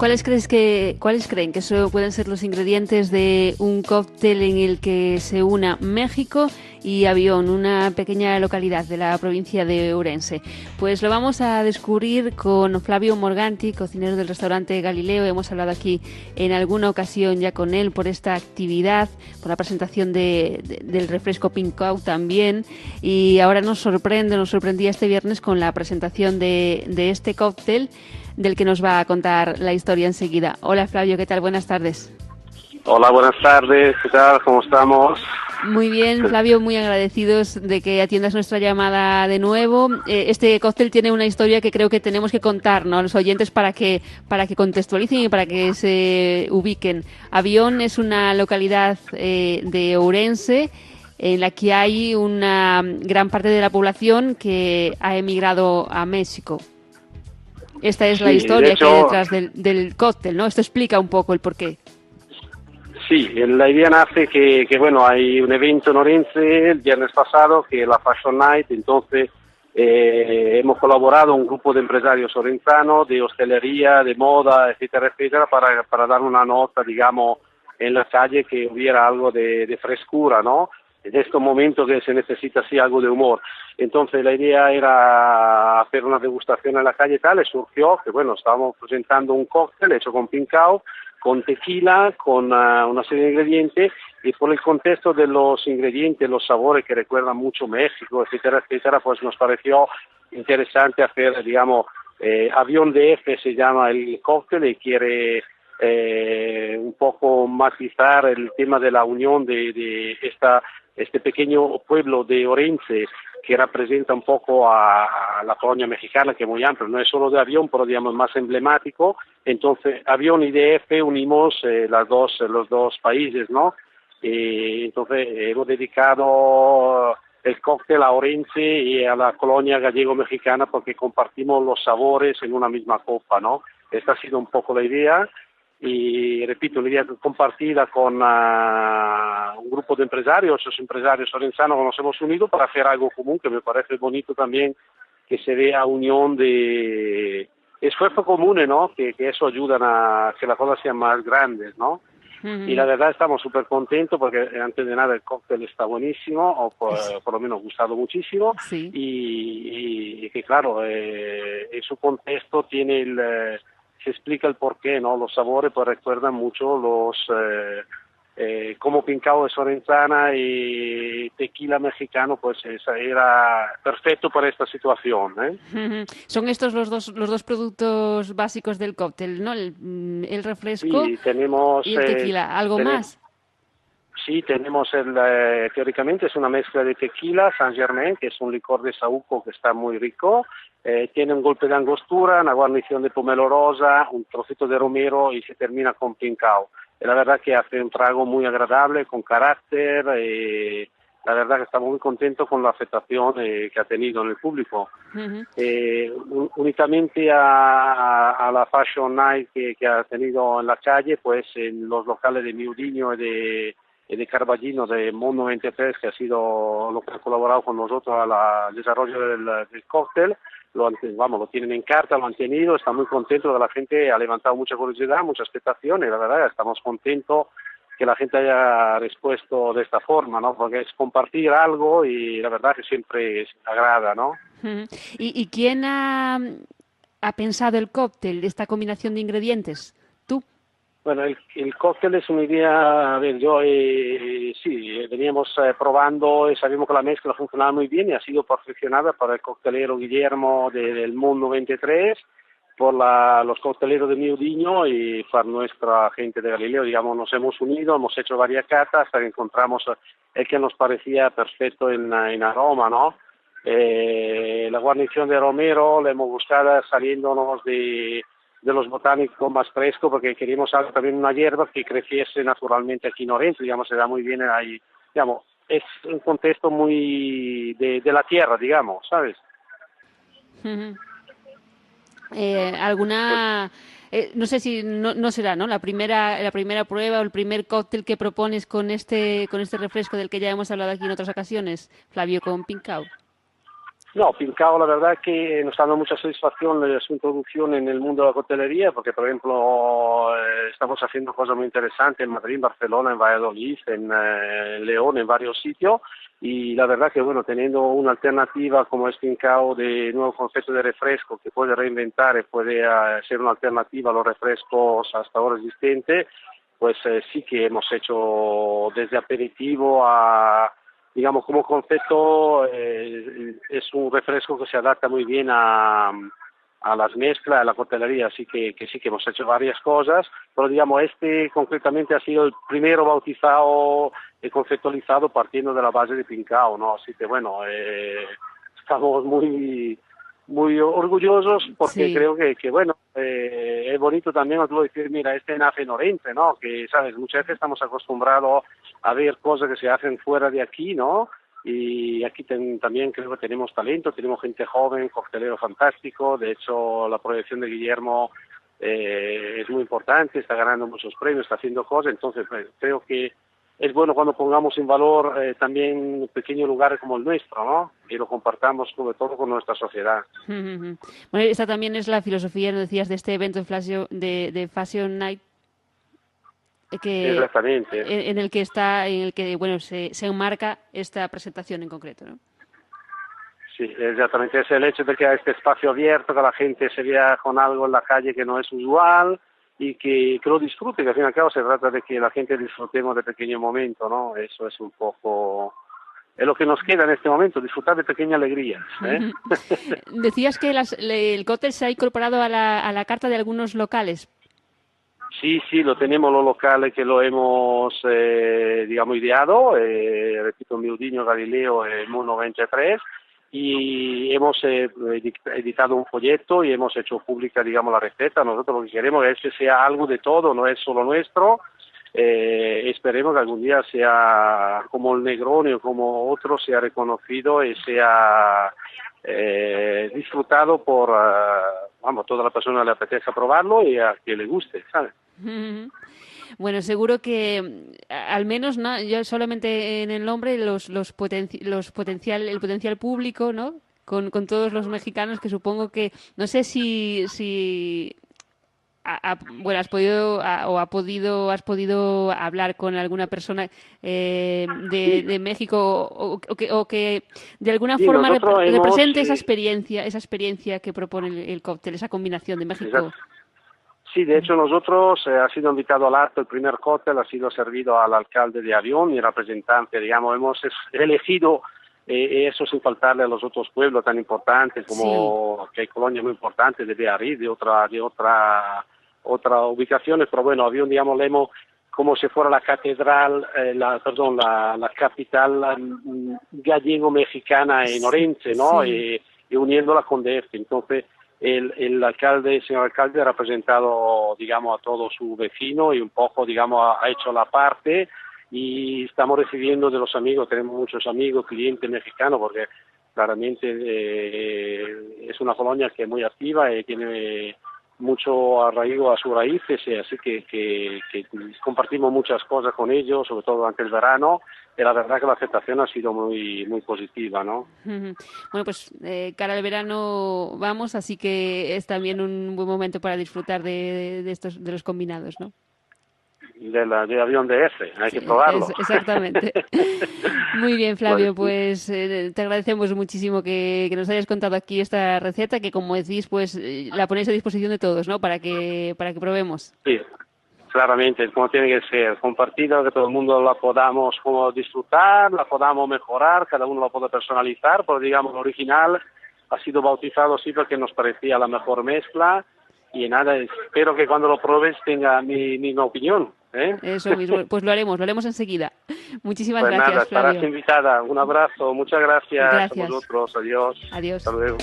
¿Cuáles creen que pueden ser los ingredientes de un cóctel en el que se una México y Avión, una pequeña localidad de la provincia de Ourense? Pues lo vamos a descubrir con Flavio Morganti, cocinero del restaurante Galileo. Hemos hablado aquí en alguna ocasión ya con él por esta actividad, por la presentación del refresco Pinkau también, y ahora nos sorprendía este viernes con la presentación de este cóctel, del que nos va a contar la historia enseguida. Hola Flavio, ¿qué tal? Buenas tardes. Hola, buenas tardes, ¿qué tal? ¿Cómo estamos? Muy bien, Flavio, muy agradecidos de que atiendas nuestra llamada de nuevo. Este cóctel tiene una historia que creo que tenemos que contar, ¿no?, a los oyentes para que contextualicen y para que se ubiquen. Avión es una localidad de Ourense en la que hay una gran parte de la población que ha emigrado a México. Esta es la historia que hay detrás del cóctel, ¿no? Esto explica un poco el porqué. Sí, la idea nace que bueno, hay un evento en Orense el viernes pasado, que es la Fashion Night. Entonces hemos colaborado un grupo de empresarios orensanos, de hostelería, de moda, etcétera, etcétera, para dar una nota, digamos, en la calle, que hubiera algo de frescura, ¿no? En estos momentos que se necesita sí algo de humor. Entonces la idea era hacer una degustación en la calle tal, y surgió que bueno, estábamos presentando un cóctel hecho con Pinkau, con tequila, con una serie de ingredientes, y por el contexto de los ingredientes, los sabores que recuerdan mucho México, etcétera, etcétera, pues nos pareció interesante hacer, digamos, Avión DF se llama el cóctel, y quiere un poco matizar el tema de la unión de este pequeño pueblo de Orense, que representa un poco a la colonia mexicana, que es muy amplia, no es solo de Avión, pero digamos más emblemático. Entonces Avión y DF unimos los dos países, ¿no? Entonces hemos dedicado el cóctel a Orense y a la colonia gallego-mexicana, porque compartimos los sabores en una misma copa, ¿no? Esta ha sido un poco la idea. Y repito, una idea compartida con un grupo de empresarios, esos empresarios orensanos que nos hemos unido para hacer algo común, que me parece bonito también, que se vea unión de esfuerzos comunes, ¿no? Que eso ayudan a que las cosas sean más grandes, ¿no? Uh-huh. Y la verdad estamos súper contentos porque antes de nada el cóctel está buenísimo, o por lo menos gustado muchísimo, sí. Y que claro, en su contexto tiene se explica el porqué, ¿no? Los sabores pues recuerdan mucho como Pinkau es orensana y tequila mexicano, pues era perfecto para esta situación, ¿eh? Son estos los dos productos básicos del cóctel, ¿no? El refresco, sí, tenemos, y el tequila. ¿Algo más? Sí, tenemos teóricamente es una mezcla de tequila Saint Germain, que es un licor de saúco que está muy rico. Tiene un golpe de angostura, una guarnición de pomelo rosa, un trocito de romero, y se termina con Pinkau. La verdad que hace un trago muy agradable, con carácter. La verdad que estamos muy contentos con la aceptación que ha tenido en el público. Uh-huh. Únicamente a la Fashion Night que ha tenido en la calle, pues en los locales de Miudinho y de Carballino, de Mundo 23, que ha sido lo que ha colaborado con nosotros al desarrollo del cóctel. Lo tienen en carta, lo han tenido, están muy contentos, la gente ha levantado mucha curiosidad, mucha expectación, y la verdad estamos contentos que la gente haya respuesto de esta forma, ¿no? Porque es compartir algo, y la verdad que siempre agrada, ¿no? Uh-huh. ¿Y quién ha pensado el cóctel, esta combinación de ingredientes? ¿Tú? Bueno, el cóctel es una idea, a ver, veníamos probando y sabíamos que la mezcla funcionaba muy bien, y ha sido perfeccionada por el coctelero Guillermo del Mundo 23, por los cocteleros de Miudinho y por nuestra gente de Galileo. Digamos, nos hemos unido, hemos hecho varias catas hasta que encontramos el que nos parecía perfecto en aroma, ¿no? La guarnición de romero la hemos buscado saliéndonos de los botánicos más frescos, porque queríamos también una hierba que creciese naturalmente aquí en Orense, digamos, se da muy bien ahí, digamos, es un contexto muy de la tierra, digamos, ¿sabes? Uh-huh. ¿Alguna, no sé si no será, ¿no?, la primera prueba o el primer cóctel que propones con este refresco del que ya hemos hablado aquí en otras ocasiones, Flavio, con Pinkau? No, Pincao la verdad que nos ha dado mucha satisfacción su introducción en el mundo de la coctelería, porque por ejemplo estamos haciendo cosas muy interesantes en Madrid, en Barcelona, en Valladolid, en León, en varios sitios, y la verdad que bueno, teniendo una alternativa como es Pincao de nuevo concepto de refresco que puede reinventar y puede ser una alternativa a los refrescos hasta ahora existentes, pues sí que hemos hecho desde aperitivo a, digamos, como concepto, es un refresco que se adapta muy bien a las mezclas, a la coctelería, así que sí que hemos hecho varias cosas, pero digamos, este concretamente ha sido el primero bautizado y conceptualizado partiendo de la base de Pincao, ¿no? Así que bueno, estamos muy orgullosos porque Sí. creo que bueno, es bonito también decir, mira, este nace en Orense, ¿no? Que, sabes, muchas veces estamos acostumbrados a ver cosas que se hacen fuera de aquí, ¿no? Y aquí también creo que tenemos talento, tenemos gente joven, coctelero fantástico, de hecho la proyección de Guillermo es muy importante, está ganando muchos premios, está haciendo cosas, entonces creo que es bueno cuando pongamos en valor también pequeños lugares como el nuestro, ¿no? Y lo compartamos sobre todo con nuestra sociedad. Bueno, esta también es la filosofía, nos decías, de este evento de Fashion Night, que Exactamente. en el que bueno se enmarca esta presentación en concreto, ¿no? Sí, exactamente. Es el hecho de que hay este espacio abierto, que la gente se vea con algo en la calle que no es usual y que lo disfrute, que al fin y al cabo se trata de que la gente disfrutemos de pequeños momentos, ¿no? Eso es un poco, es lo que nos queda en este momento, disfrutar de pequeñas alegrías, ¿eh? Decías que el cóctel se ha incorporado a a la carta de algunos locales. Sí, sí, lo tenemos los locales que lo hemos, digamos, ideado, repito, Miudinho Galileo e Mono 23, y hemos editado un folleto y hemos hecho pública, digamos, la receta. Nosotros lo que queremos es que sea algo de todo, no es solo nuestro. Esperemos que algún día sea como el Negroni o como otro, sea reconocido y sea disfrutado por, vamos, toda la persona le apetezca probarlo y a que le guste, ¿sabes? Bueno, seguro que al menos no, yo solamente en el nombre el potencial público, ¿no? Con todos los mexicanos que supongo que no sé si bueno, has podido hablar con alguna persona Sí, de México o que de alguna sí, forma nosotros hemos, represente esa experiencia que propone el cóctel, esa combinación de México. exacto. Sí, de hecho nosotros ha sido invitado al acto, el primer cóctel ha sido servido al alcalde de Avión y representante, digamos, hemos elegido eso sin faltarle a los otros pueblos tan importantes Sí. como que hay colonias muy importantes de Beatriz, de otra ubicaciones, pero bueno, Avión, digamos, le hemos como si fuera la catedral, la capital gallego-mexicana en Sí, Orense, ¿no? sí. Y uniéndola con DF. Entonces, el señor alcalde ha representado, digamos, a todo su vecino y un poco, digamos, ha hecho la parte y estamos recibiendo de los amigos, tenemos muchos amigos, clientes mexicanos, porque claramente es una colonia que es muy activa y tiene mucho arraigo a sus raíces, así que compartimos muchas cosas con ellos, sobre todo durante el verano, y la verdad que la aceptación ha sido muy positiva, ¿no? Bueno, pues cara al verano vamos, así que es también un buen momento para disfrutar de estos de los combinados, ¿no? De avión de F, hay Sí, que probarlo. exactamente. Muy bien, Pues Flavio, pues te agradecemos muchísimo que nos hayas contado aquí esta receta, que como decís, pues la ponéis a disposición de todos, ¿no? Para que probemos. sí, claramente, como tiene que ser, compartida, que todo el mundo la podamos como disfrutar, la podamos mejorar, cada uno la pueda personalizar, pero digamos, el original ha sido bautizado así porque nos parecía la mejor mezcla y nada, espero que cuando lo pruebes tenga mi misma opinión, ¿eh? Eso mismo, pues lo haremos enseguida. Muchísimas Pues nada, gracias, estarás Flavio. invitada. Un abrazo, muchas gracias a Gracias. vosotros, adiós, hasta Adiós. luego.